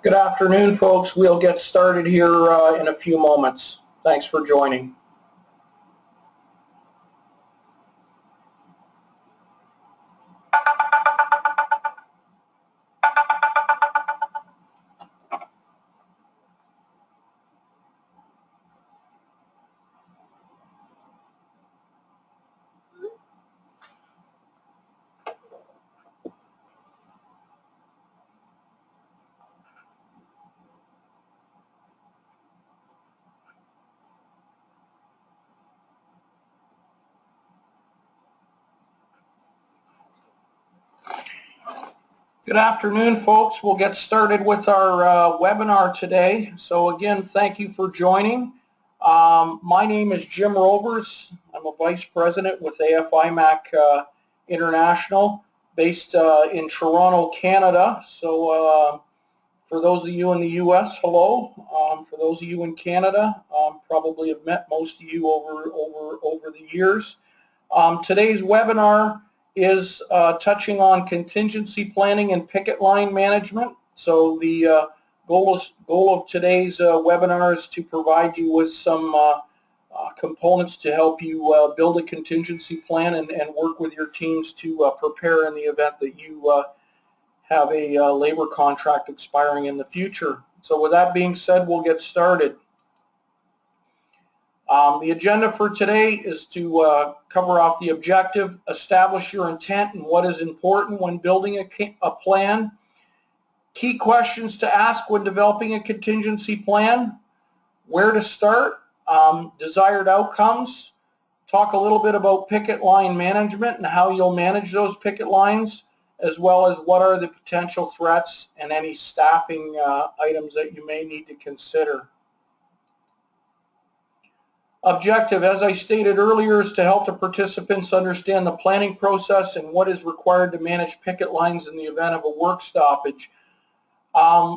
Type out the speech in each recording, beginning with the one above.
Good afternoon, folks. We'll get started here in a few moments. Thanks for joining. Good afternoon, folks. We'll get started with our webinar today. So again, thank you for joining. My name is Jim Rovers. I'm a Vice President with AFI Mac International, based in Toronto, Canada. So for those of you in the U.S., hello. For those of you in Canada, probably have met most of you over the years. Today's webinar is touching on contingency planning and picket line management. So the goal of today's webinar is to provide you with some components to help you build a contingency plan and work with your teams to prepare in the event that you have a labor contract expiring in the future. So with that being said, we'll get started. The agenda for today is to cover off the objective, establish your intent and what is important when building a plan, key questions to ask when developing a contingency plan, where to start, desired outcomes, talk a little bit about picket line management and how you'll manage those picket lines, as well as what are the potential threats and any staffing items that you may need to consider. Objective, as I stated earlier, is to help the participants understand the planning process and what is required to manage picket lines in the event of a work stoppage.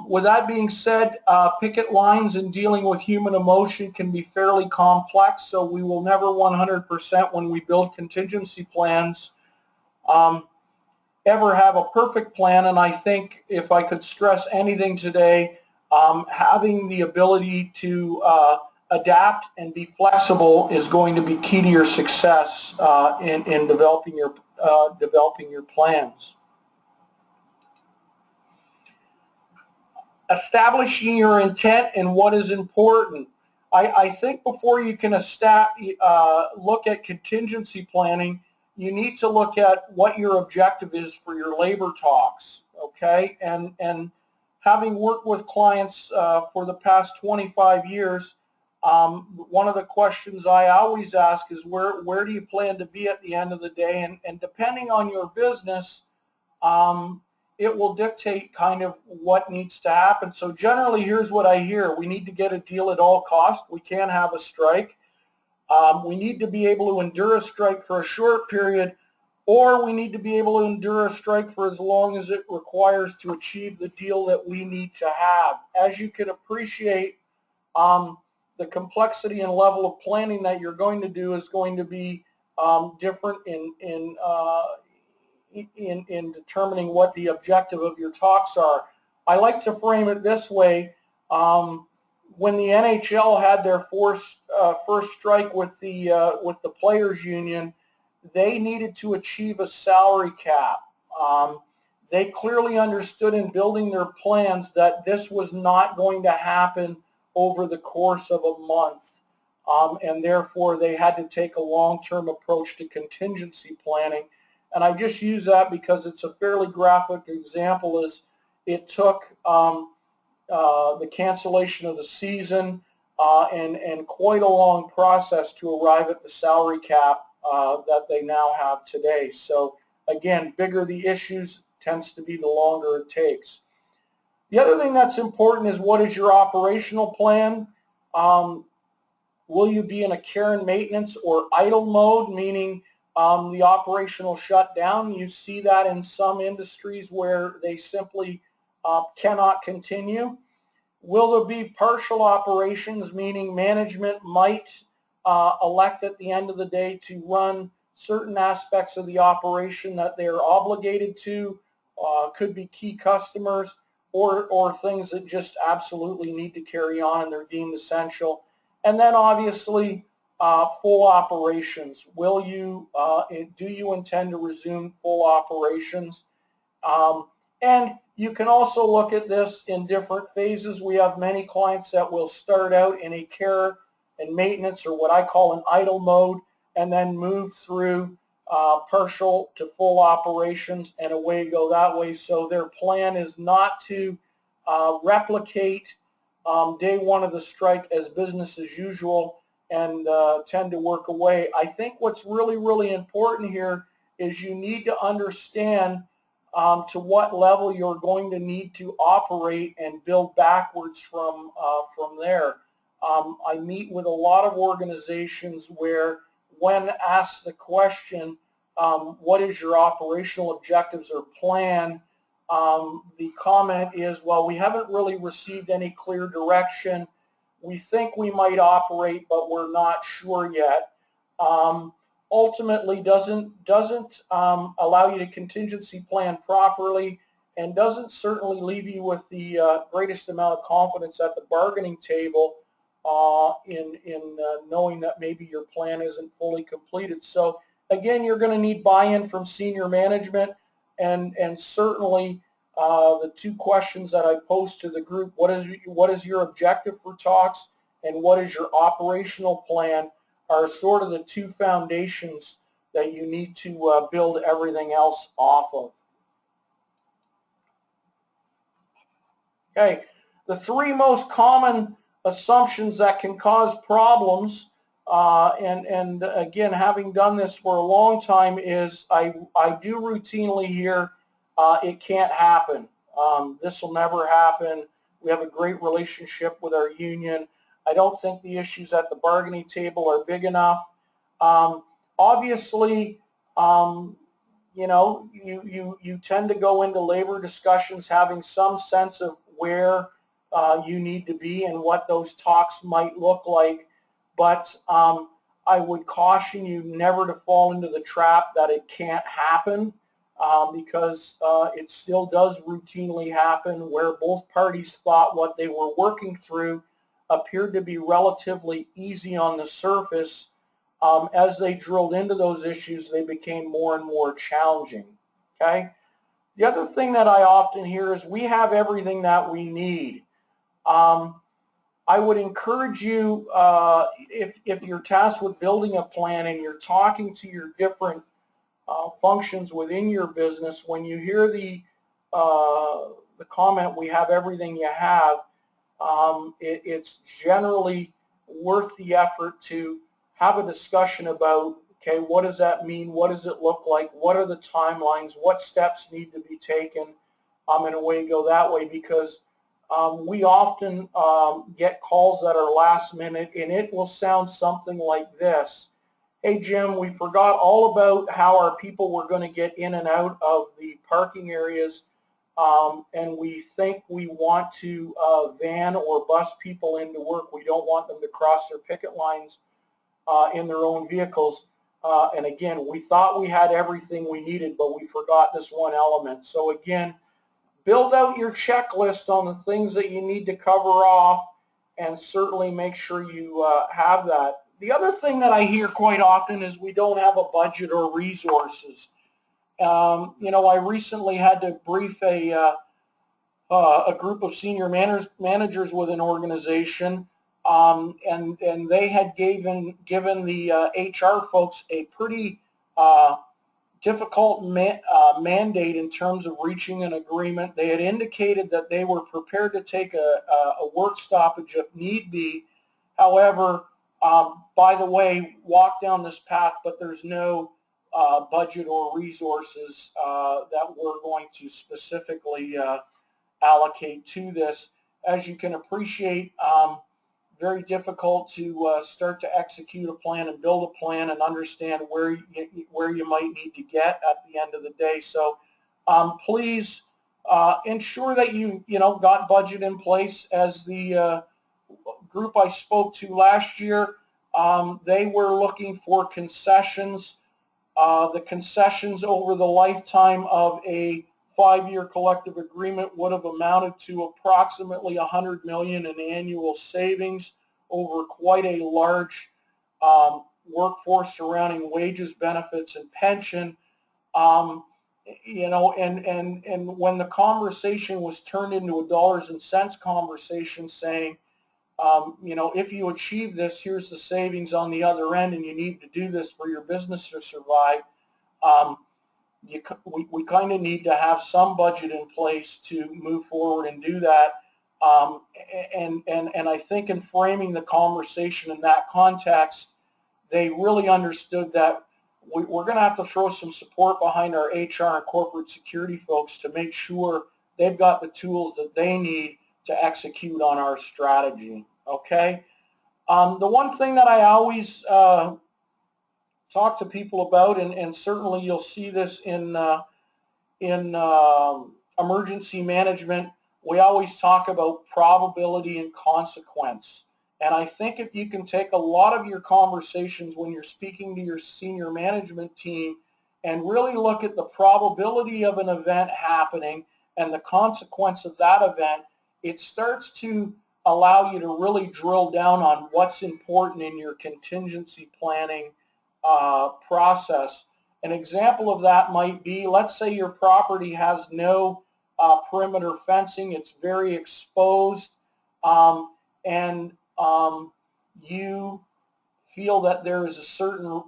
With that being said, picket lines and dealing with human emotion can be fairly complex, so we will never 100% when we build contingency plans ever have a perfect plan. And I think if I could stress anything today, having the ability to adapt and be flexible is going to be key to your success in developing your plans. Establishing your intent and what is important. I think before you can look at contingency planning, you need to look at what your objective is for your labor talks, okay? And having worked with clients for the past 25 years, one of the questions I always ask is where do you plan to be at the end of the day? And depending on your business, it will dictate kind of what needs to happen. So generally, here's what I hear. We need to get a deal at all costs. We can't have a strike. We need to be able to endure a strike for a short period, or we need to be able to endure a strike for as long as it requires to achieve the deal that we need to have. As you can appreciate, the complexity and level of planning that you're going to do is going to be different in determining what the objective of your talks are. I like to frame it this way. When the NHL had their first strike with the players union, they needed to achieve a salary cap. They clearly understood in building their plans that this was not going to happen over the course of a month, and therefore they had to take a long-term approach to contingency planning. And I just use that because it's a fairly graphic example. Is it took the cancellation of the season and quite a long process to arrive at the salary cap that they now have today. So again, bigger the issues tends to be the longer it takes. The other thing that's important is what is your operational plan? Will you be in a care and maintenance or idle mode, meaning the operational shutdown? You see that in some industries where they simply cannot continue. Will there be partial operations, meaning management might elect at the end of the day to run certain aspects of the operation that they are obligated to, could be key customers, or things that just absolutely need to carry on and they're deemed essential. And then obviously full operations. Do you intend to resume full operations? And you can also look at this in different phases. We have many clients that will start out in a care and maintenance, or what I call an idle mode, and then move through partial to full operations, and away go that way. So their plan is not to replicate day one of the strike as business as usual and tend to work away. I think what's really, really important here is you need to understand to what level you're going to need to operate and build backwards from there. I meet with a lot of organizations where, when asked the question, what is your operational objectives or plan, the comment is, well, we haven't really received any clear direction. We think we might operate, but we're not sure yet. Ultimately doesn't allow you to contingency plan properly, and doesn't certainly leave you with the greatest amount of confidence at the bargaining table in knowing that maybe your plan isn't fully completed. So again, you're going to need buy-in from senior management, and certainly the two questions that I posed to the group: what is your objective for talks, and what is your operational plan, are sort of the two foundations that you need to build everything else off of. Okay, the three most common assumptions that can cause problems, and again, having done this for a long time, is I do routinely hear it can't happen. This will never happen. We have a great relationship with our union. I don't think the issues at the bargaining table are big enough. Obviously, you know, you tend to go into labor discussions having some sense of where you need to be and what those talks might look like, but I would caution you never to fall into the trap that it can't happen, because it still does routinely happen, where both parties thought what they were working through appeared to be relatively easy on the surface. As they drilled into those issues, they became more and more challenging. Okay. The other thing that I often hear is, we have everything that we need. I would encourage you, if you're tasked with building a plan and you're talking to your different functions within your business, when you hear the comment, we have everything you have, it's generally worth the effort to have a discussion about, okay, what does that mean? What does it look like? What are the timelines? What steps need to be taken? And away go that way, because we often get calls that are last minute, and it will sound something like this. Hey, Jim, we forgot all about how our people were going to get in and out of the parking areas, and we think we want to van or bus people into work. We don't want them to cross their picket lines in their own vehicles. And again, we thought we had everything we needed, but we forgot this one element. So again, build out your checklist on the things that you need to cover off, and certainly make sure you have that. The other thing that I hear quite often is, we don't have a budget or resources. You know, I recently had to brief a group of senior managers with an organization, and they had given the HR folks a pretty difficult mandate in terms of reaching an agreement. They had indicated that they were prepared to take a work stoppage if need be. However, by the way, walk down this path, but there's no budget or resources that we're going to specifically allocate to this. As you can appreciate, very difficult to start to execute a plan and build a plan and understand where you might need to get at the end of the day. So please ensure that you got budget in place. As the group I spoke to last year, they were looking for concessions. The concessions over the lifetime of a 5-year collective agreement would have amounted to approximately $100 million in annual savings over quite a large workforce surrounding wages, benefits, and pension. You know, and when the conversation was turned into a dollars and cents conversation, saying, you know, if you achieve this, here's the savings on the other end, and you need to do this for your business to survive. We kind of need to have some budget in place to move forward and do that. And I think in framing the conversation in that context, they really understood that we're going to have to throw some support behind our HR and corporate security folks to make sure they've got the tools that they need to execute on our strategy. Okay. The one thing that I always talk to people about, and certainly you'll see this in emergency management, we always talk about probability and consequence. And I think if you can take a lot of your conversations when you're speaking to your senior management team and really look at the probability of an event happening and the consequence of that event, it starts to allow you to really drill down on what's important in your contingency planning process. An example of that might be, let's say your property has no perimeter fencing, it's very exposed, and you feel that there is a certain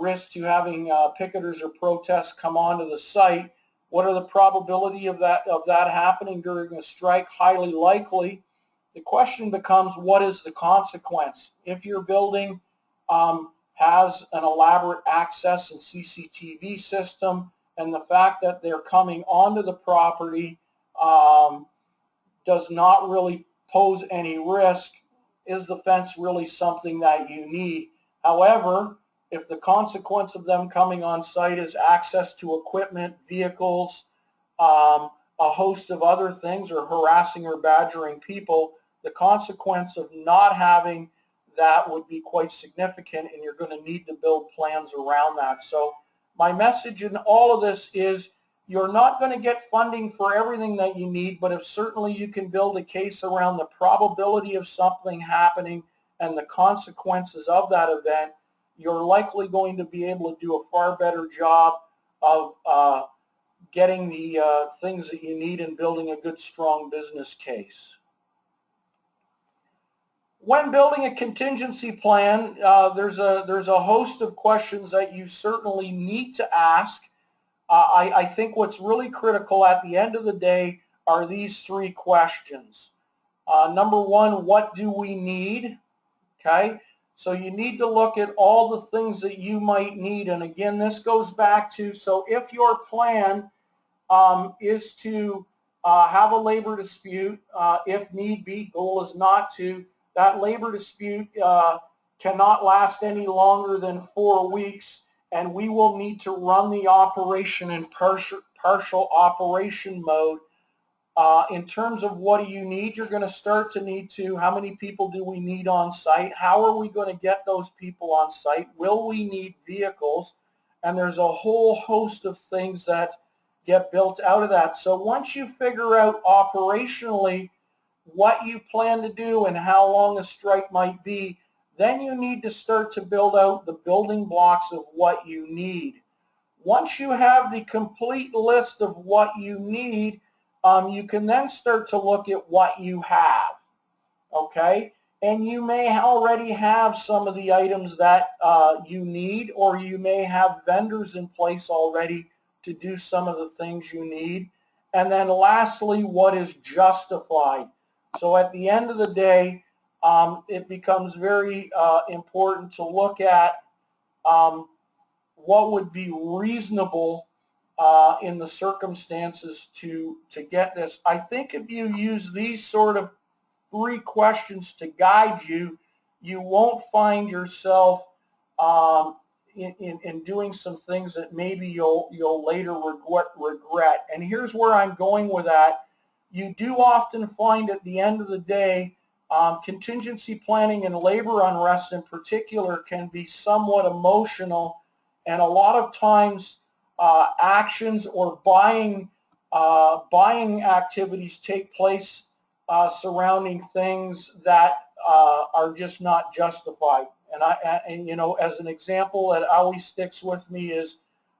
risk to having picketers or protests come onto the site. What are the probability of that happening during a strike? Highly likely. The question becomes, what is the consequence? If your building has an elaborate access and CCTV system, and the fact that they're coming onto the property does not really pose any risk, is the fence really something that you need? However, if the consequence of them coming on site is access to equipment, vehicles, a host of other things, or harassing or badgering people, the consequence of not having that would be quite significant, and you're going to need to build plans around that. So my message in all of this is, you're not going to get funding for everything that you need, but if certainly you can build a case around the probability of something happening and the consequences of that event, you're likely going to be able to do a far better job of getting the things that you need and building a good, strong business case. When building a contingency plan, there's a host of questions that you certainly need to ask. I think what's really critical at the end of the day are these three questions. Number one, what do we need? Okay, so you need to look at all the things that you might need. And again, this goes back to, so if your plan is to have a labor dispute, if need be, goal is not to, that labor dispute cannot last any longer than 4 weeks, and we will need to run the operation in partial operation mode. In terms of what do you need, you're going to start to need to, how many people do we need on site? How are we going to get those people on site? Will we need vehicles? And there's a whole host of things that get built out of that. So once you figure out operationally what you plan to do and how long a strike might be, then you need to start to build out the building blocks of what you need. Once you have the complete list of what you need, you can then start to look at what you have, okay? And you may already have some of the items that you need, or you may have vendors in place already to do some of the things you need. And then lastly, what is justified? So at the end of the day, it becomes very important to look at what would be reasonable in the circumstances to get this. I think if you use these sort of three questions to guide you, you won't find yourself in doing some things that maybe you'll later regret. And here's where I'm going with that. You do often find at the end of the day, contingency planning and labor unrest in particular can be somewhat emotional, and a lot of times actions or buying buying activities take place surrounding things that are just not justified. And you know, as an example that always sticks with me is,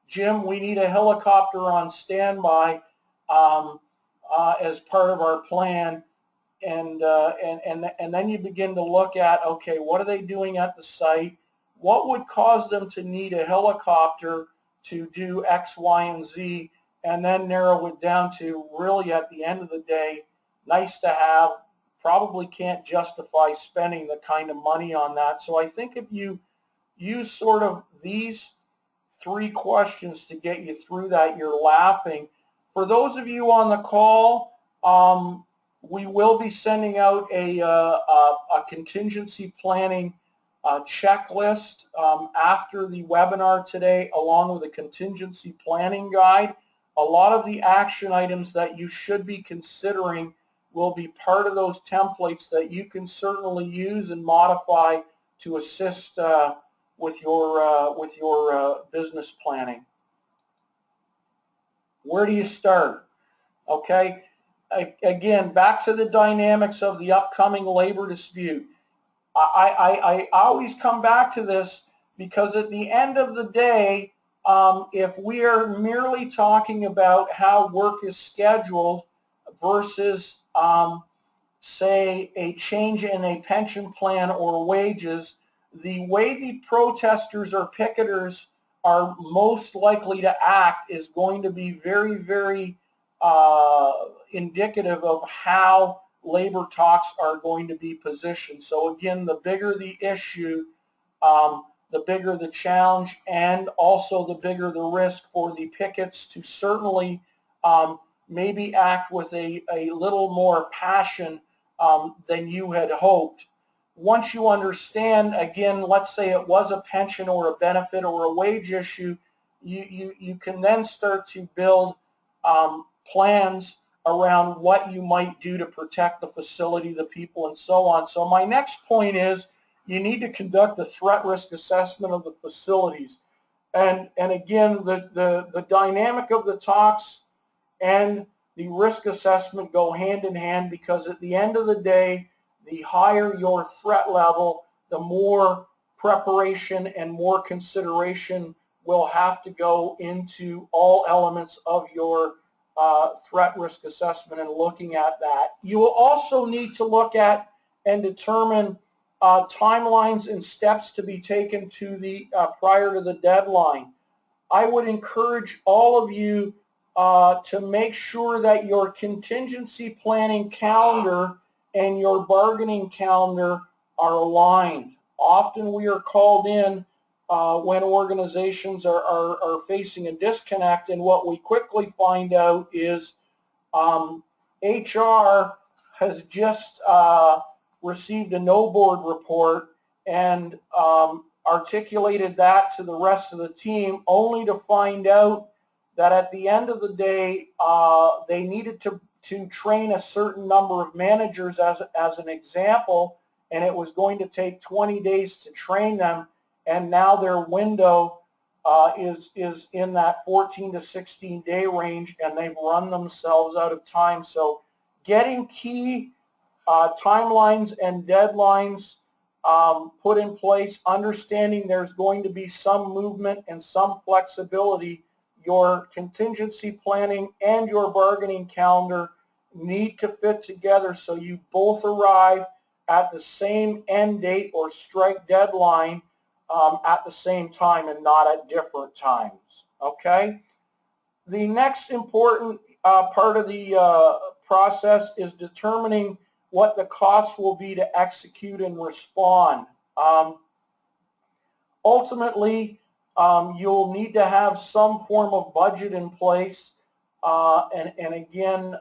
Jim, we need a helicopter on standby as part of our plan. And then you begin to look at, okay, what are they doing at the site? What would cause them to need a helicopter to do X, Y, and Z? And then narrow it down to, really at the end of the day, nice to have, probably can't justify spending the kind of money on that. So I think if you use sort of these 3 questions to get you through that, you're laughing. For those of you on the call, we will be sending out a contingency planning checklist after the webinar today, along with a contingency planning guide. A lot of the action items that you should be considering will be part of those templates that you can certainly use and modify to assist with your business planning. Where do you start? Okay, again, back to the dynamics of the upcoming labor dispute. I always come back to this because at the end of the day, if we are merely talking about how work is scheduled versus, say, a change in a pension plan or wages, the way the protesters or picketers are most likely to act is going to be very, very indicative of how labor talks are going to be positioned. So again, the bigger the issue, the bigger the challenge, and also the bigger the risk for the pickets to certainly maybe act with a little more passion than you had hoped. Once you understand, again, let's say it was a pension or a benefit or a wage issue, you can then start to build plans around what you might do to protect the facility, the people, and so on. So my next point is, you need to conduct a threat risk assessment of the facilities. And again, the dynamic of the talks and the risk assessment go hand in hand, because at the end of the day, the higher your threat level, the more preparation and more consideration will have to go into all elements of your threat risk assessment and looking at that. You will also need to look at and determine timelines and steps to be taken to the prior to the deadline. I would encourage all of you to make sure that your contingency planning calendar and your bargaining calendar are aligned. Often we are called in when organizations are facing a disconnect, and what we quickly find out is HR has just received a no board report and articulated that to the rest of the team, only to find out that at the end of the day, they needed to train a certain number of managers as an example, and it was going to take 20 days to train them, and now their window is in that 14 to 16 day range, and they've run themselves out of time. So getting key timelines and deadlines put in place, understanding there's going to be some movement and some flexibility. Your contingency planning and your bargaining calendar need to fit together so you both arrive at the same end date or strike deadline at the same time and not at different times. Okay? The next important part of the process is determining what the cost will be to execute and respond. Ultimately, you'll need to have some form of budget in place and again,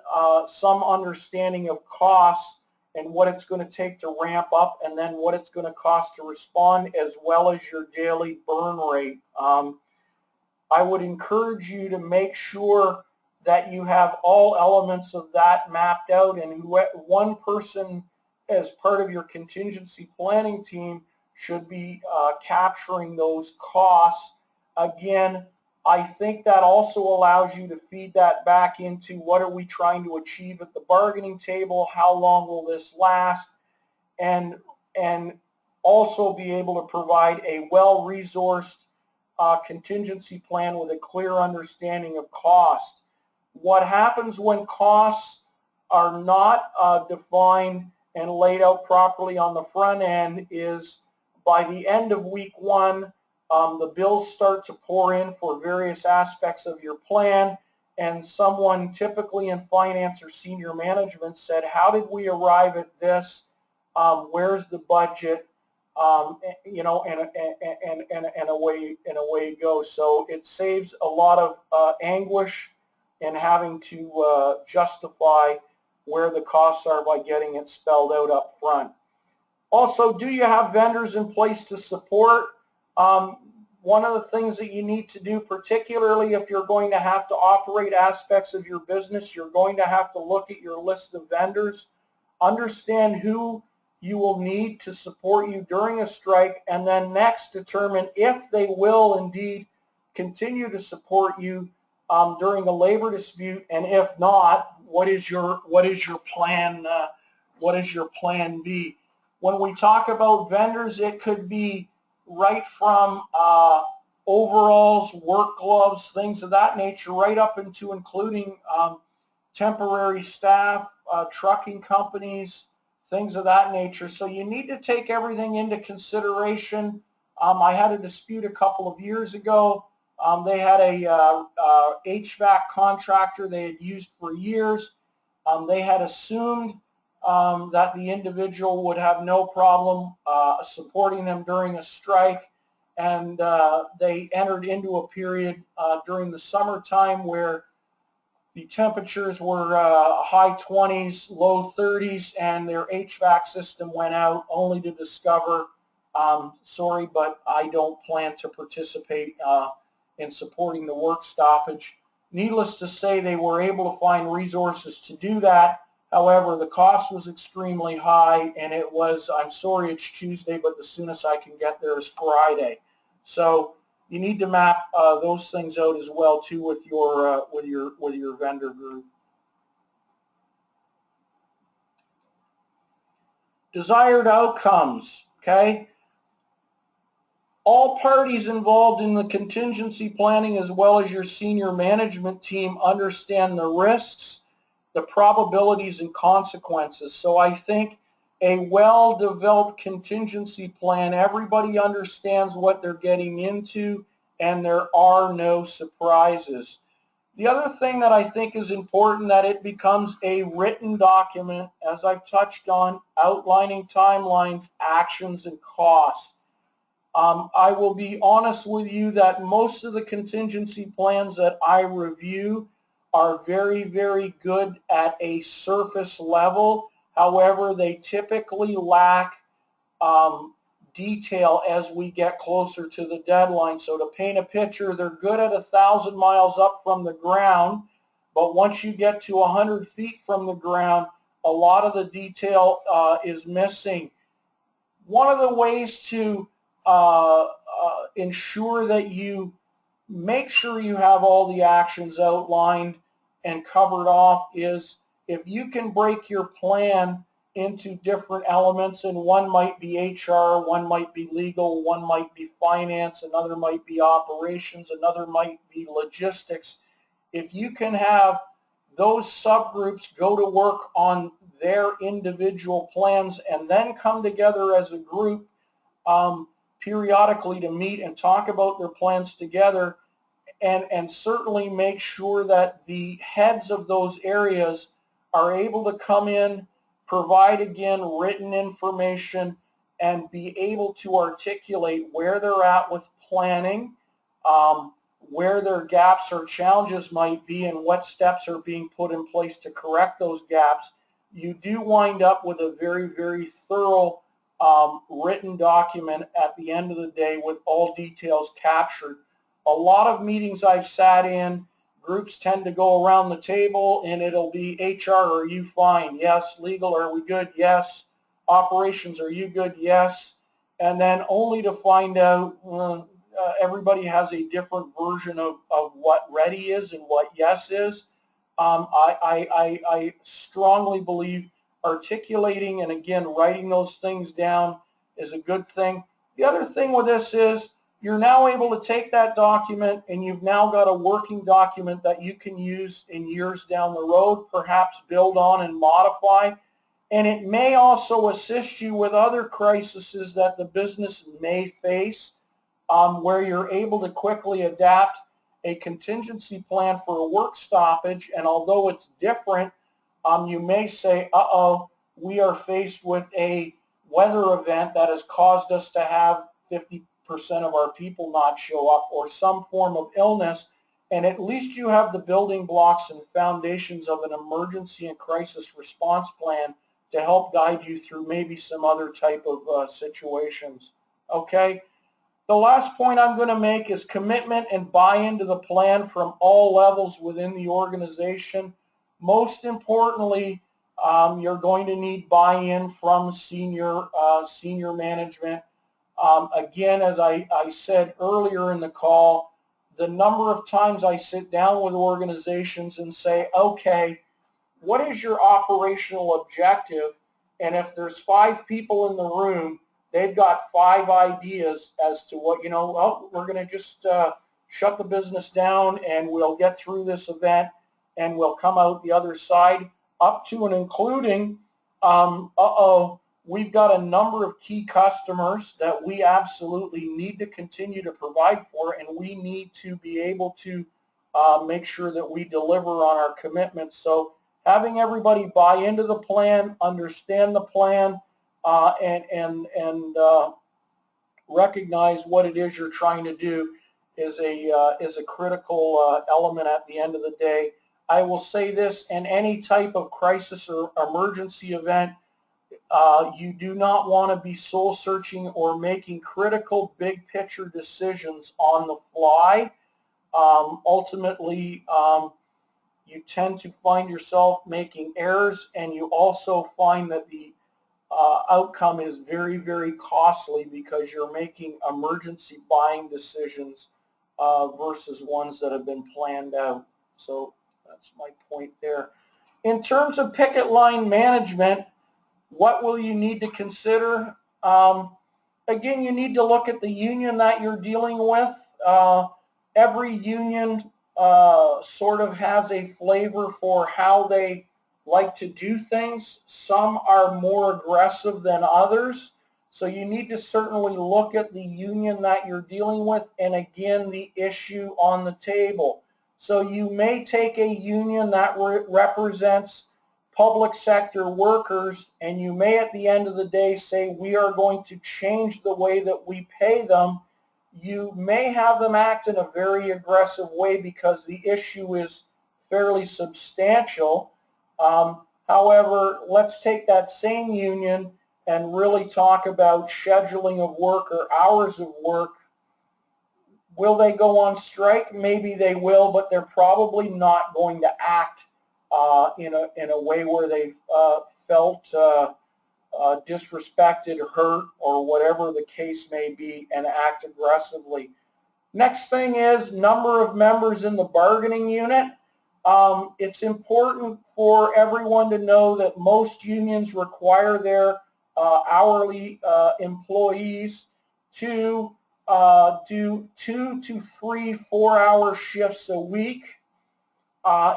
some understanding of costs and what it's going to take to ramp up, and then what it's going to cost to respond, as well as your daily burn rate. I would encourage you to make sure that you have all elements of that mapped out, and one person as part of your contingency planning team should be capturing those costs. Again, I think that also allows you to feed that back into what are we trying to achieve at the bargaining table, how long will this last, and also be able to provide a well-resourced contingency plan with a clear understanding of cost. What happens when costs are not defined and laid out properly on the front end is by the end of week one, the bills start to pour in for various aspects of your plan, and someone typically in finance or senior management said, how did we arrive at this? Where's the budget? You know, and away it goes. So it saves a lot of anguish in having to justify where the costs are by getting it spelled out up front. Also, do you have vendors in place to support? One of the things that you need to do, particularly if you're going to have to operate aspects of your business, you're going to have to look at your list of vendors, understand who you will need to support you during a strike, and then next determine if they will indeed continue to support you during a labor dispute, and if not, what is your plan? What is your plan B? When we talk about vendors, it could be right from overalls, work gloves, things of that nature, right up into including temporary staff, trucking companies, things of that nature. So you need to take everything into consideration. I had a dispute a couple of years ago. They had a HVAC contractor they had used for years. They had assumed that the individual would have no problem supporting them during a strike, and they entered into a period during the summertime where the temperatures were high 20s, low 30s, and their HVAC system went out, only to discover, sorry, but I don't plan to participate in supporting the work stoppage. Needless to say, they were able to find resources to do that. However, the cost was extremely high, and it was, I'm sorry it's Tuesday, but the soonest I can get there is Friday. So you need to map those things out as well too with your vendor group. Desired outcomes, okay? All parties involved in the contingency planning, as well as your senior management team, understand the risks, the probabilities, and consequences. So I think a well-developed contingency plan, everybody understands what they're getting into, and there are no surprises. The other thing that I think is important, that it becomes a written document, as I've touched on, outlining timelines, actions, and costs. I will be honest with you that most of the contingency plans that I review are very, very good at a surface level. However, they typically lack detail as we get closer to the deadline. So to paint a picture, they're good at 1,000 miles up from the ground, but once you get to 100 feet from the ground, a lot of the detail is missing. One of the ways to ensure that you make sure you have all the actions outlined and covered off is if you can break your plan into different elements, and one might be HR, one might be legal, one might be finance, another might be operations, another might be logistics. If you can have those subgroups go to work on their individual plans and then come together as a group periodically to meet and talk about their plans together, and certainly make sure that the heads of those areas are able to come in, provide again written information, and be able to articulate where they're at with planning, where their gaps or challenges might be, and what steps are being put in place to correct those gaps. You do wind up with a very, very thorough written document at the end of the day with all details captured. A lot of meetings I've sat in, groups tend to go around the table and it'll be HR, are you fine? Yes. Legal, are we good? Yes. Operations, are you good? Yes. And then only to find out everybody has a different version of what ready is and what yes is. I strongly believe articulating and, again, writing those things down is a good thing. The other thing with this is you're now able to take that document and you've now got a working document that you can use in years down the road, perhaps build on and modify. And it may also assist you with other crises that the business may face, where you're able to quickly adapt a contingency plan for a work stoppage. And although it's different, you may say, uh-oh, we are faced with a weather event that has caused us to have 50% of our people not show up, or some form of illness, and at least you have the building blocks and foundations of an emergency and crisis response plan to help guide you through maybe some other type of situations. Okay? The last point I'm going to make is commitment and buy-in to the plan from all levels within the organization. Most importantly, you're going to need buy-in from senior management. Again, as I said earlier in the call, the number of times I sit down with organizations and say, okay, what is your operational objective? And if there's 5 people in the room, they've got 5 ideas as to what, oh, we're going to just shut the business down and we'll get through this event and we'll come out the other side, up to and including, we've got a number of key customers that we absolutely need to continue to provide for, and we need to be able to make sure that we deliver on our commitments. So having everybody buy into the plan, understand the plan, and recognize what it is you're trying to do is a critical element at the end of the day. I will say this: in any type of crisis or emergency event, you do not want to be soul searching or making critical big picture decisions on the fly. Ultimately, you tend to find yourself making errors, and you also find that the outcome is very, very costly because you're making emergency buying decisions versus ones that have been planned out. So that's my point there. In terms of picket line management, what will you need to consider? Again, you need to look at the union that you're dealing with. Every union sort of has a flavor for how they like to do things. Some are more aggressive than others. So you need to certainly look at the union that you're dealing with, and again, the issue on the table. So you may take a union that represents public sector workers, and you may at the end of the day say, we are going to change the way that we pay them. You may have them act in a very aggressive way because the issue is fairly substantial. However, let's take that same union and really talk about scheduling of work or hours of work. Will they go on strike? Maybe they will, but they're probably not going to act in a way where they felt disrespected, hurt, or whatever the case may be, and act aggressively. Next thing is number of members in the bargaining unit. It's important for everyone to know that most unions require their hourly employees to do 2 to 3 4-hour shifts a week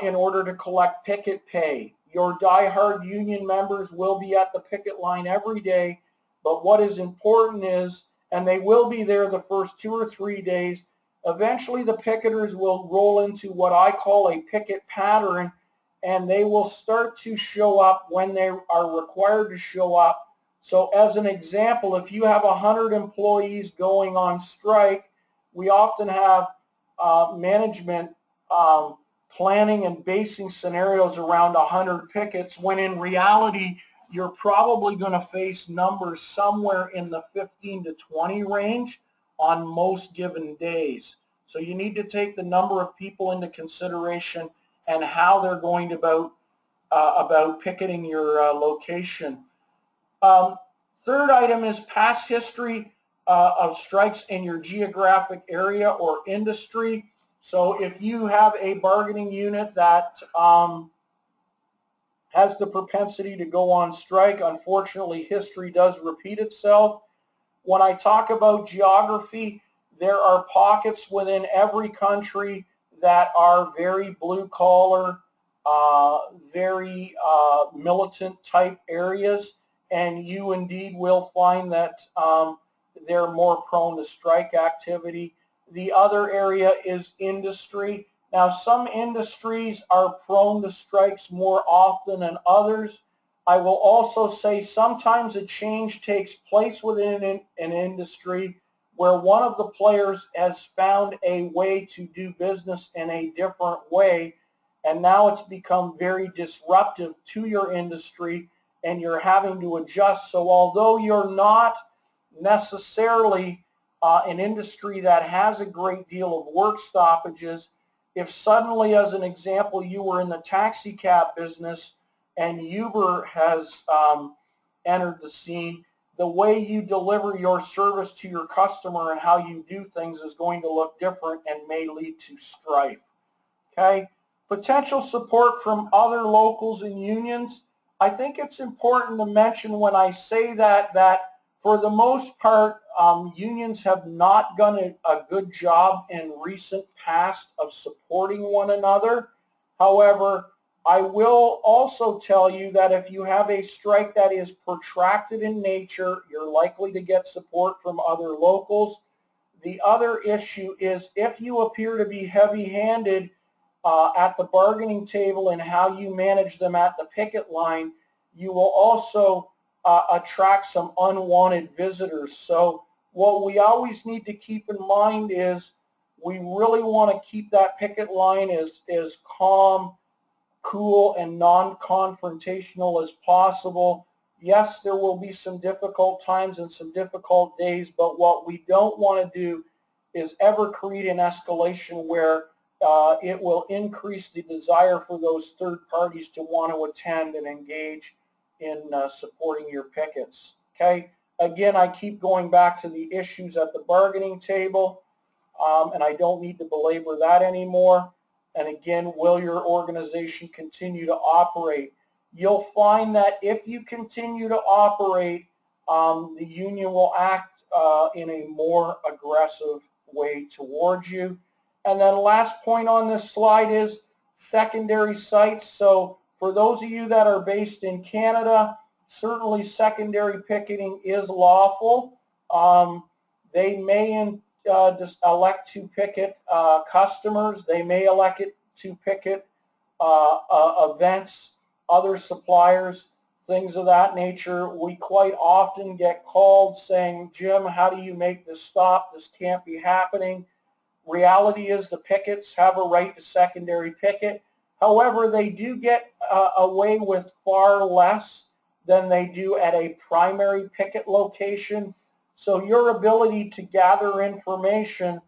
in order to collect picket pay. Your die-hard union members will be at the picket line every day, but what is important is, and they will be there the first 2 or 3 days, eventually the picketers will roll into what I call a picket pattern, and they will start to show up when they are required to show up. So as an example, if you have 100 employees going on strike, we often have management planning and basing scenarios around 100 pickets, when in reality you're probably going to face numbers somewhere in the 15 to 20 range on most given days. So you need to take the number of people into consideration and how they're going about picketing your location. Third item is past history. of strikes in your geographic area or industry. So if you have a bargaining unit that has the propensity to go on strike, unfortunately, history does repeat itself. When I talk about geography, there are pockets within every country that are very blue collar, very militant type areas, and you indeed will find that they're more prone to strike activity. The other area is industry. Now, some industries are prone to strikes more often than others. I will also say sometimes a change takes place within an industry where one of the players has found a way to do business in a different way, and now it's become very disruptive to your industry and you're having to adjust. So although you're not necessarily an industry that has a great deal of work stoppages, if suddenly, as an example, you were in the taxi cab business and Uber has entered the scene, the way you deliver your service to your customer and how you do things is going to look different and may lead to strife. Okay? Potential support from other locals and unions. I think it's important to mention when I say that for the most part, unions have not done a good job in recent past of supporting one another. However, I will also tell you that if you have a strike that is protracted in nature, you're likely to get support from other locals. The other issue is if you appear to be heavy-handed at the bargaining table and how you manage them at the picket line, you will also attract some unwanted visitors. So what we always need to keep in mind is we really want to keep that picket line as calm, cool, and non-confrontational as possible. Yes, there will be some difficult times and some difficult days, but what we don't want to do is ever create an escalation where it will increase the desire for those third parties to want to attend and engage in supporting your pickets. Okay. Again, I keep going back to the issues at the bargaining table, and I don't need to belabor that anymore. And again, will your organization continue to operate? You'll find that if you continue to operate, the union will act in a more aggressive way towards you. And then last point on this slide is secondary sites. So for those of you that are based in Canada, certainly secondary picketing is lawful. They may just elect to picket customers. They may elect it to picket events, other suppliers, things of that nature. We quite often get called saying, Jim, how do you make this stop? This can't be happening. Reality is the pickets have a right to secondary picket. However, they do get away with far less than they do at a primary picket location. So your ability to gather information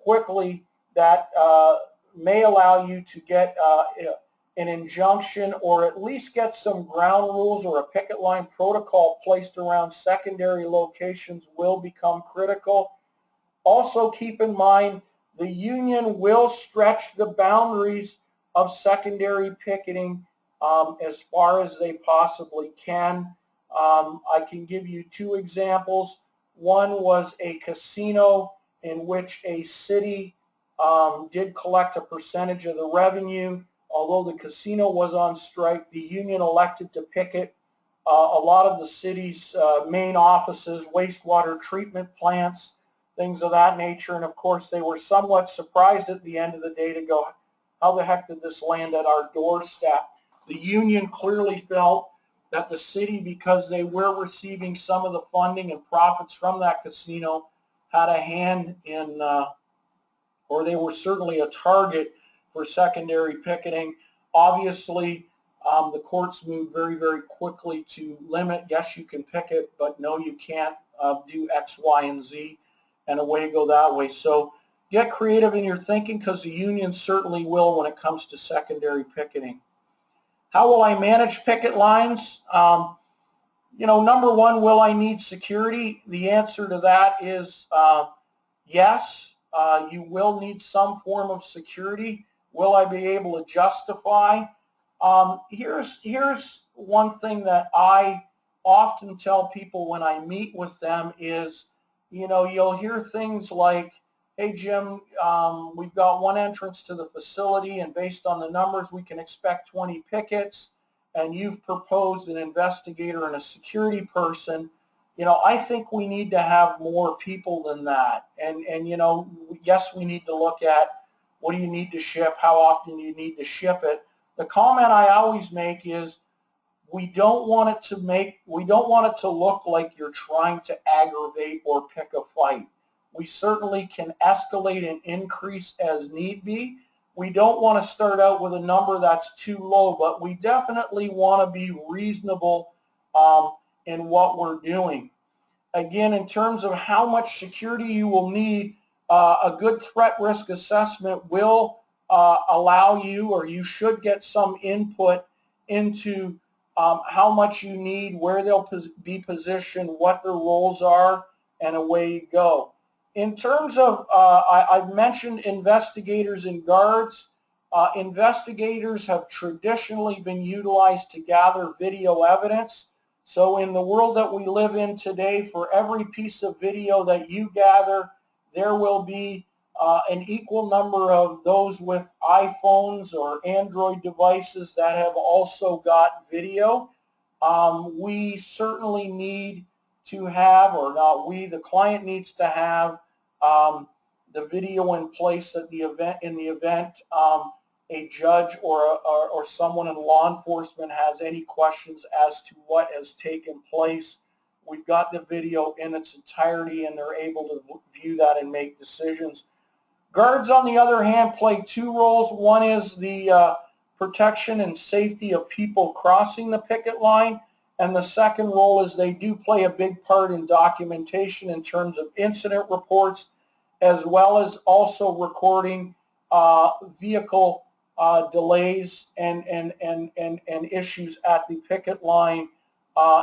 quickly that may allow you to get an injunction or at least get some ground rules or a picket line protocol placed around secondary locations will become critical. Also keep in mind the union will stretch the boundaries of secondary picketing as far as they possibly can. I can give you two examples. One was a casino in which a city did collect a percentage of the revenue. Although the casino was on strike, the union elected to picket a lot of the city's main offices, wastewater treatment plants, things of that nature. And of course, they were somewhat surprised at the end of the day to go, how the heck did this land at our doorstep? The union clearly felt that the city, because they were receiving some of the funding and profits from that casino, had a hand in, or they were certainly a target for secondary picketing. Obviously, the courts moved very, very quickly to limit, yes, you can picket, but no, you can't do X, Y, and Z, and away go that way. So get creative in your thinking because the union certainly will when it comes to secondary picketing. How will I manage picket lines? Number one, will I need security? The answer to that is yes. You will need some form of security. Will I be able to justify? Here's one thing that I often tell people when I meet with them is, you'll hear things like, hey, Jim, we've got one entrance to the facility, and based on the numbers, we can expect 20 pickets, and you've proposed an investigator and a security person. I think we need to have more people than that. And yes, we need to look at what do you need to ship, how often do you need to ship it. The comment I always make is we don't want it to look like you're trying to aggravate or pick a fight. We certainly can escalate and increase as need be. We don't want to start out with a number that's too low, but we definitely want to be reasonable in what we're doing. Again, in terms of how much security you will need, a good threat risk assessment will allow you, or you should get some input into how much you need, where they'll be positioned, what their roles are, and away you go. In terms of, I've mentioned investigators and guards. Investigators have traditionally been utilized to gather video evidence. So in the world that we live in today, for every piece of video that you gather, there will be an equal number of those with iPhones or Android devices that have also got video. We certainly need to have, or not we, the client needs to have the video in place at the event, in the event a judge or someone in law enforcement has any questions as to what has taken place. We've got the video in its entirety, and they're able to view that and make decisions. Guards, on the other hand, play two roles. One is the protection and safety of people crossing the picket line, and the second role is they do play a big part in documentation in terms of incident reports, as well as also recording vehicle delays and issues at the picket line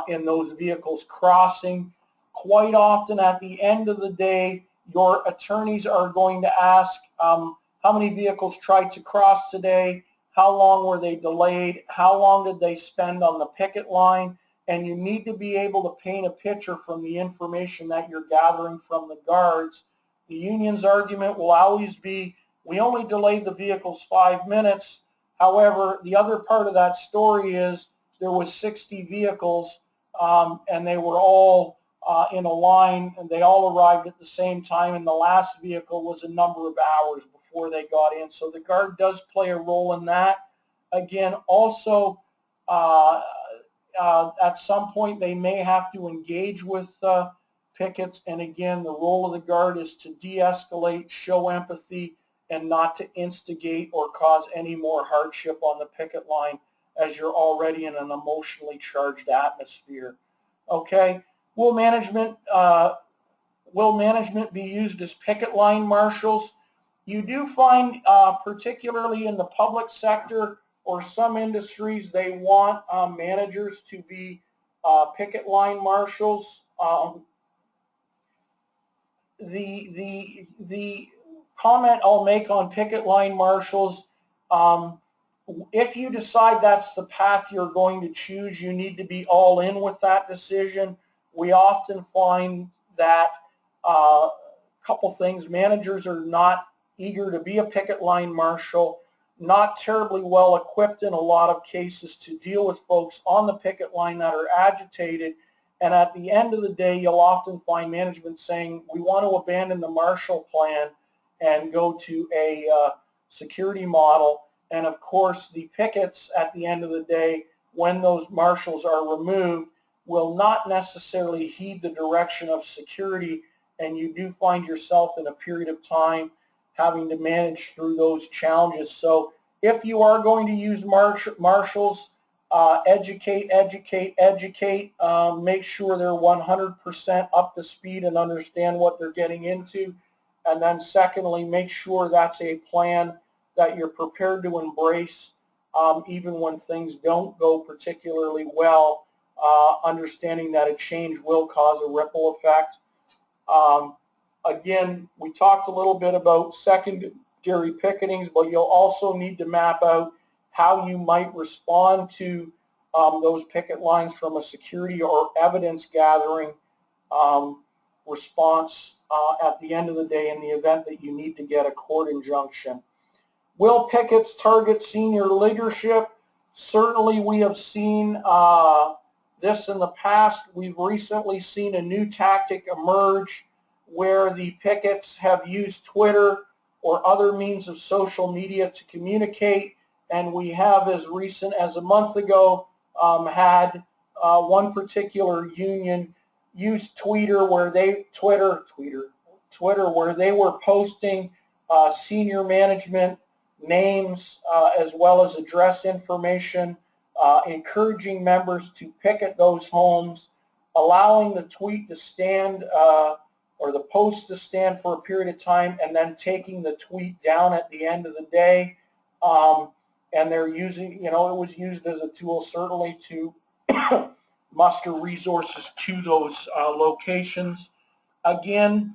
in those vehicles crossing. Quite often at the end of the day, your attorneys are going to ask how many vehicles tried to cross today, how long were they delayed, how long did they spend on the picket line, and you need to be able to paint a picture from the information that you're gathering from the guards. The union's argument will always be, we only delayed the vehicles 5 minutes. However, the other part of that story is there was 60 vehicles and they were all in a line, and they all arrived at the same time, and the last vehicle was a number of hours before they got in. So the guard does play a role in that. Again, also at some point they may have to engage with pickets, and again, the role of the guard is to de-escalate, show empathy, and not to instigate or cause any more hardship on the picket line as you're already in an emotionally charged atmosphere. Okay, will management be used as picket line marshals? You do find, particularly in the public sector or some industries, they want managers to be picket line marshals. The comment I'll make on picket line marshals, if you decide that's the path you're going to choose, you need to be all in with that decision. We often find that a couple things, managers are not eager to be a picket line marshal, not terribly well equipped in a lot of cases to deal with folks on the picket line that are agitated. And at the end of the day, you'll often find management saying, we want to abandon the Marshall Plan and go to a security model. And of course, the pickets at the end of the day, when those marshals are removed, will not necessarily heed the direction of security, and you do find yourself in a period of time having to manage through those challenges. So if you are going to use marshals, educate, make sure they're 100% up to speed and understand what they're getting into. And then secondly, make sure that's a plan that you're prepared to embrace even when things don't go particularly well. understanding that a change will cause a ripple effect. Again, we talked a little bit about secondary picketings, but you'll also need to map out how you might respond to those picket lines from a security or evidence gathering response at the end of the day in the event that you need to get a court injunction. Will pickets target senior leadership? Certainly we have seen this in the past. We've recently seen a new tactic emerge where the pickets have used Twitter or other means of social media to communicate, and we have, as recent as a month ago, had one particular union use Twitter where they were posting senior management names as well as address information, encouraging members to picket those homes, allowing the tweet to stand or the post to stand for a period of time, and then taking the tweet down at the end of the day. And they're using, it was used as a tool certainly to muster resources to those locations. Again,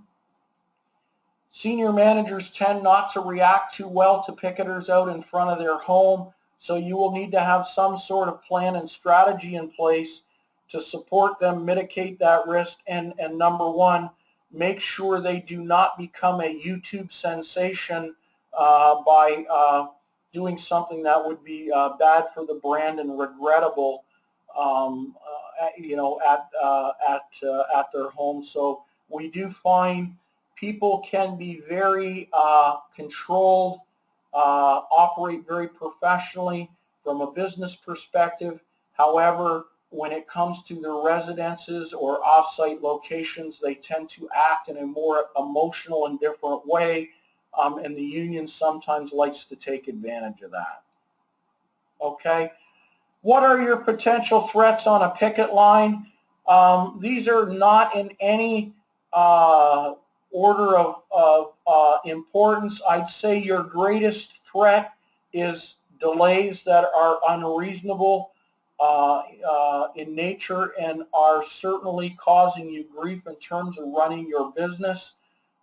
senior managers tend not to react too well to picketers out in front of their home, so you will need to have some sort of plan and strategy in place to support them, mitigate that risk, and number one, make sure they do not become a YouTube sensation by doing something that would be bad for the brand and regrettable, at their home. So we do find people can be very controlled, operate very professionally from a business perspective. However, when it comes to their residences or off-site locations, they tend to act in a more emotional and different way, and the union sometimes likes to take advantage of that. Okay, what are your potential threats on a picket line? These are not in any order of importance. I'd say your greatest threat is delays that are unreasonable in nature and are certainly causing you grief in terms of running your business.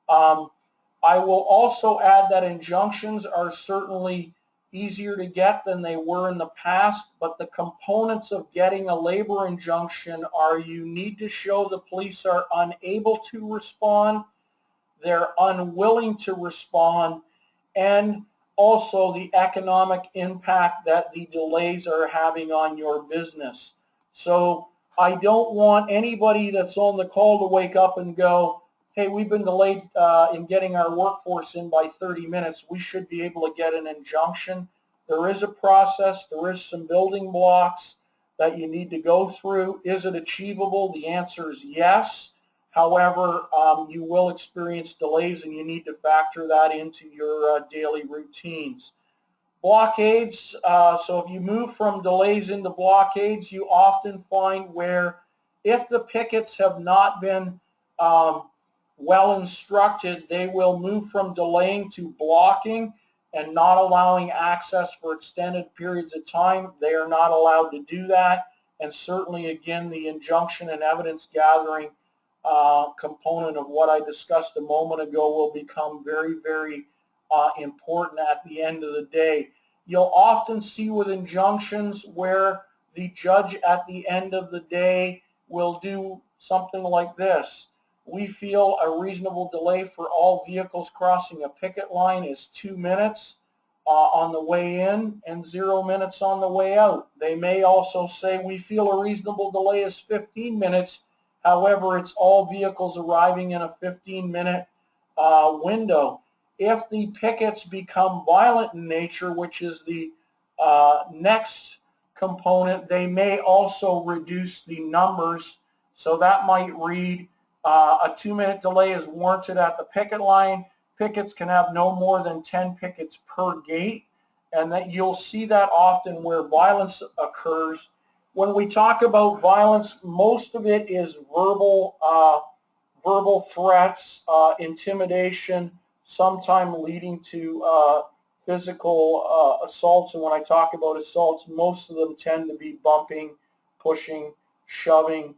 I will also add that injunctions are certainly easier to get than they were in the past, but the components of getting a labor injunction are you need to show the police are unable to respond, they're unwilling to respond, and also the economic impact that the delays are having on your business. So I don't want anybody that's on the call to wake up and go, hey, we've been delayed in getting our workforce in by 30 minutes. We should be able to get an injunction. There is a process. There is some building blocks that you need to go through. Is it achievable? The answer is yes. However, you will experience delays, and you need to factor that into your daily routines. Blockades, so if you move from delays into blockades, you often find where if the pickets have not been well instructed, they will move from delaying to blocking and not allowing access for extended periods of time. They are not allowed to do that, and certainly, again, the injunction and evidence gathering component of what I discussed a moment ago will become very, very important at the end of the day. You'll often see with injunctions where the judge at the end of the day will do something like this. We feel a reasonable delay for all vehicles crossing a picket line is 2 minutes on the way in and 0 minutes on the way out. They may also say we feel a reasonable delay is 15 minutes. However, it's all vehicles arriving in a 15-minute window. If the pickets become violent in nature, which is the next component, they may also reduce the numbers. So that might read a 2-minute delay is warranted at the picket line. Pickets can have no more than 10 pickets per gate, and that you'll see that often where violence occurs. When we talk about violence, most of it is verbal threats, intimidation, sometimes leading to physical assaults. And when I talk about assaults, most of them tend to be bumping, pushing, shoving,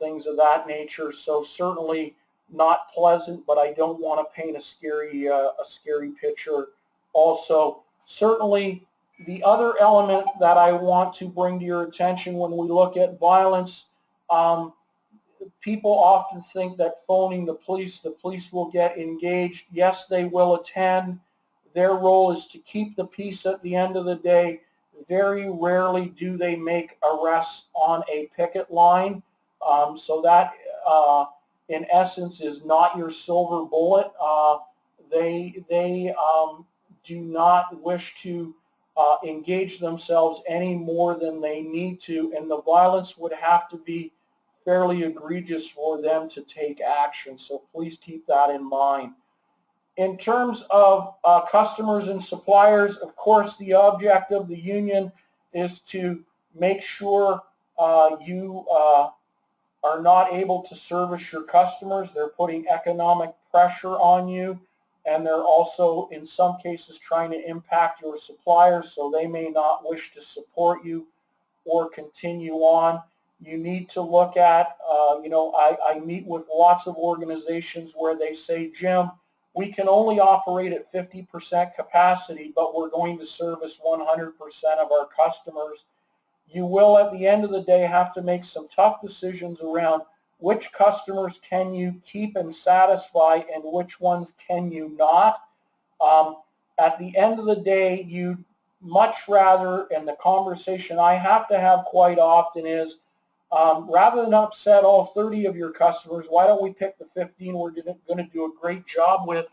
things of that nature. So certainly not pleasant, but I don't want to paint a scary picture. Also, certainly the other element that I want to bring to your attention when we look at violence, people often think that phoning the police will get engaged. Yes, they will attend. Their role is to keep the peace at the end of the day. Very rarely do they make arrests on a picket line. So that, in essence, is not your silver bullet. They do not wish to engage themselves any more than they need to, and the violence would have to be fairly egregious for them to take action. So please keep that in mind. In terms of customers and suppliers, of course, the object of the union is to make sure you are not able to service your customers. They're putting economic pressure on you, and they're also, in some cases, trying to impact your suppliers, so they may not wish to support you or continue on. You need to look at, I meet with lots of organizations where they say, Jim, we can only operate at 50% capacity, but we're going to service 100% of our customers. You will, at the end of the day, have to make some tough decisions around which customers can you keep and satisfy and which ones can you not. At the end of the day, you'd much rather, and the conversation I have to have quite often is, rather than upset all 30 of your customers, why don't we pick the 15 we're going to do a great job with?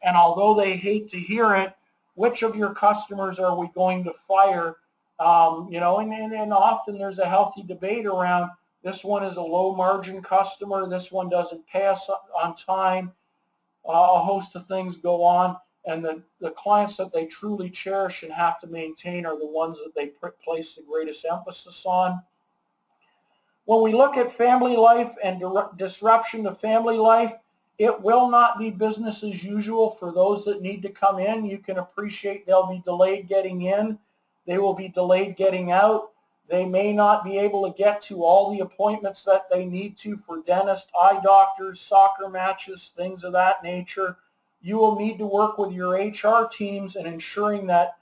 And although they hate to hear it, which of your customers are we going to fire? And often there's a healthy debate around, this one is a low margin customer, this one doesn't pay us on time, a host of things go on, and the clients that they truly cherish and have to maintain are the ones that they place the greatest emphasis on. When we look at family life and disruption to family life, it will not be business as usual for those that need to come in. You can appreciate they'll be delayed getting in. They will be delayed getting out. They may not be able to get to all the appointments that they need to for dentists, eye doctors, soccer matches, things of that nature. You will need to work with your HR teams in ensuring that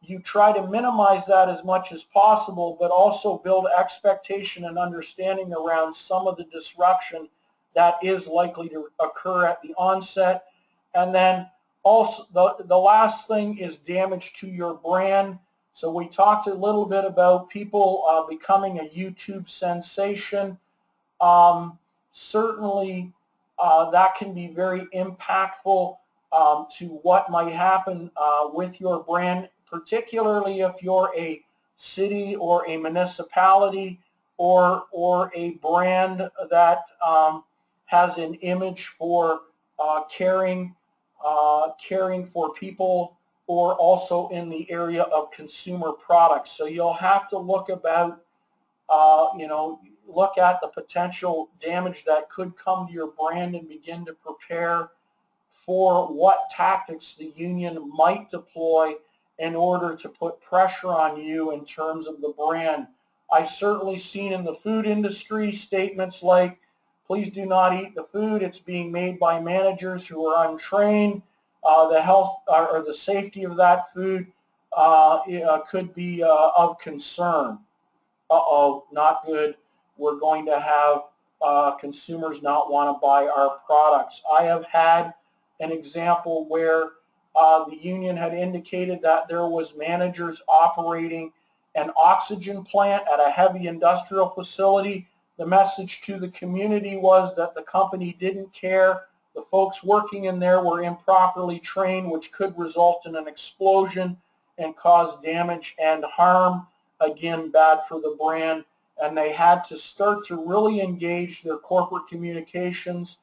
you try to minimize that as much as possible, but also build expectation and understanding around some of the disruption that is likely to occur at the onset. And then also the last thing is damage to your brand. So we talked a little bit about people becoming a YouTube sensation. Certainly that can be very impactful to what might happen with your brand, particularly if you're a city or a municipality or a brand that has an image for caring for people, or also in the area of consumer products. So you'll have to look about, look at the potential damage that could come to your brand and begin to prepare for what tactics the union might deploy in order to put pressure on you in terms of the brand. I've certainly seen in the food industry statements like, please do not eat the food, it's being made by managers who are untrained. The health or the safety of that food could be of concern. Uh-oh, not good. We're going to have consumers not want to buy our products. I have had an example where the union had indicated that there was managers operating an oxygen plant at a heavy industrial facility. The message to the community was that the company didn't care. The folks working in there were improperly trained, which could result in an explosion and cause damage and harm. Again, bad for the brand. And they had to start to really engage their corporate communications,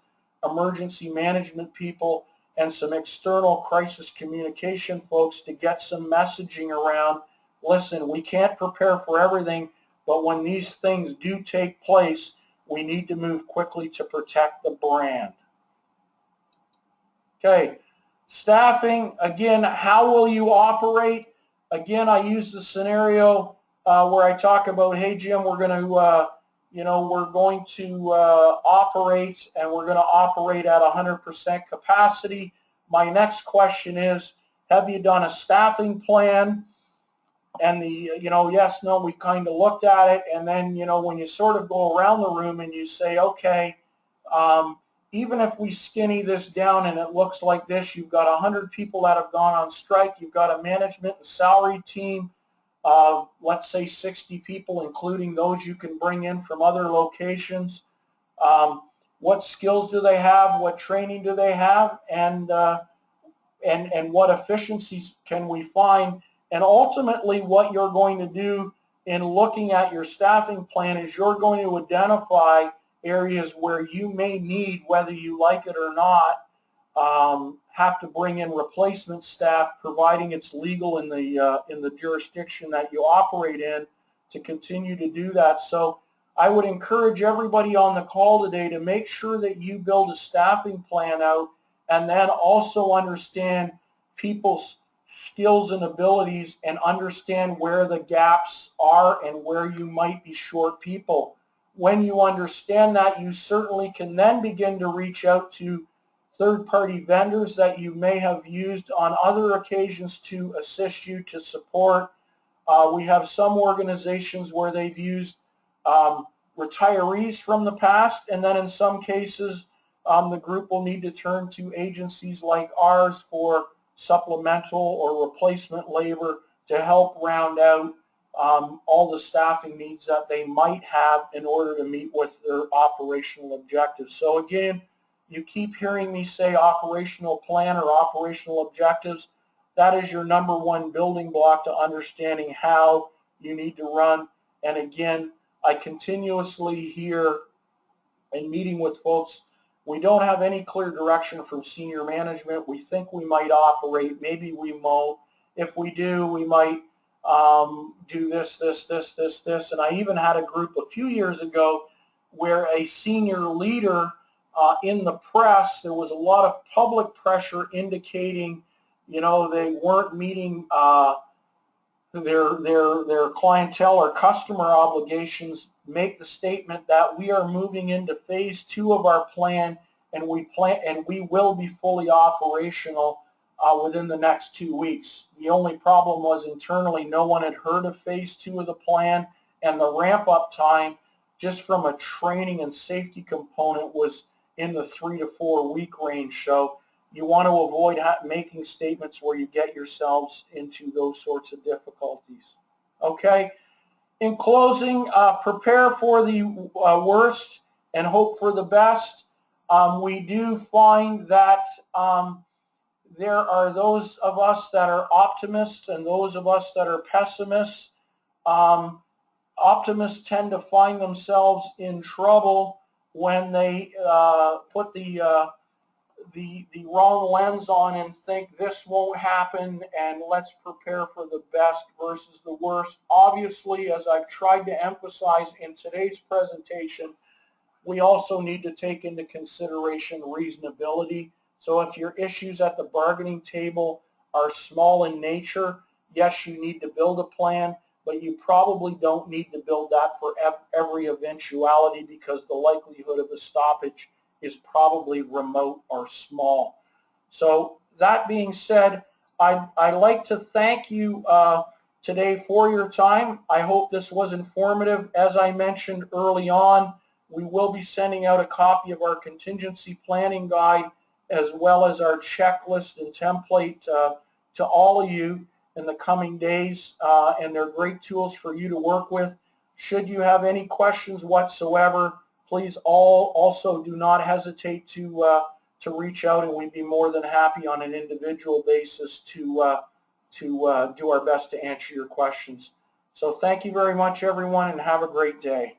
emergency management people, and some external crisis communication folks to get some messaging around, listen, we can't prepare for everything, but when these things do take place, we need to move quickly to protect the brand. Okay, staffing, again, how will you operate? Again, I use the scenario where I talk about, hey, Jim, we're going to we're going to operate, and we're going to operate at 100% capacity. My next question is, have you done a staffing plan? And yes, no, we kind of looked at it. And then, when you sort of go around the room and you say, okay, even if we skinny this down and it looks like this, you've got 100 people that have gone on strike, you've got a management and salary team of, let's say, 60 people, including those you can bring in from other locations. What skills do they have? What training do they have? And what efficiencies can we find? And ultimately, what you're going to do in looking at your staffing plan is you're going to identify areas where you may need, whether you like it or not, have to bring in replacement staff, providing it's legal in the jurisdiction that you operate in, to continue to do that. So I would encourage everybody on the call today to make sure that you build a staffing plan out, and then also understand people's skills and abilities, and understand where the gaps are and where you might be short people. When you understand that, you certainly can then begin to reach out to third-party vendors that you may have used on other occasions to assist you, to support. We have some organizations where they've used retirees from the past, and then in some cases the group will need to turn to agencies like ours for supplemental or replacement labor to help round out all the staffing needs that they might have in order to meet with their operational objectives. So again, you keep hearing me say operational plan or operational objectives. That is your number one building block to understanding how you need to run. And again, I continuously hear in meeting with folks, we don't have any clear direction from senior management. We think we might operate, maybe we won't. If we do, we might do this. And I even had a group a few years ago where a senior leader in the press, there was a lot of public pressure indicating, they weren't meeting their clientele or customer obligations, make the statement that we are moving into phase 2 of our plan, and we will be fully operational within the next 2 weeks. The only problem was internally no one had heard of phase 2 of the plan, and the ramp-up time just from a training and safety component was in the 3 to 4 week range. So you want to avoid making statements where you get yourselves into those sorts of difficulties. Okay. In closing, prepare for the worst and hope for the best. We do find that there are those of us that are optimists and those of us that are pessimists. Optimists tend to find themselves in trouble when they put the wrong lens on and think this won't happen and let's prepare for the best versus the worst. Obviously, as I've tried to emphasize in today's presentation, we also need to take into consideration reasonability. So if your issues at the bargaining table are small in nature, yes, you need to build a plan, but you probably don't need to build that for every eventuality, because the likelihood of a stoppage is probably remote or small. So that being said, I'd like to thank you today for your time. I hope this was informative. As I mentioned early on, we will be sending out a copy of our contingency planning guide as well as our checklist and template to all of you in the coming days, and they're great tools for you to work with. Should you have any questions whatsoever, please also do not hesitate to reach out, and we'd be more than happy on an individual basis to do our best to answer your questions. So thank you very much, everyone, and have a great day.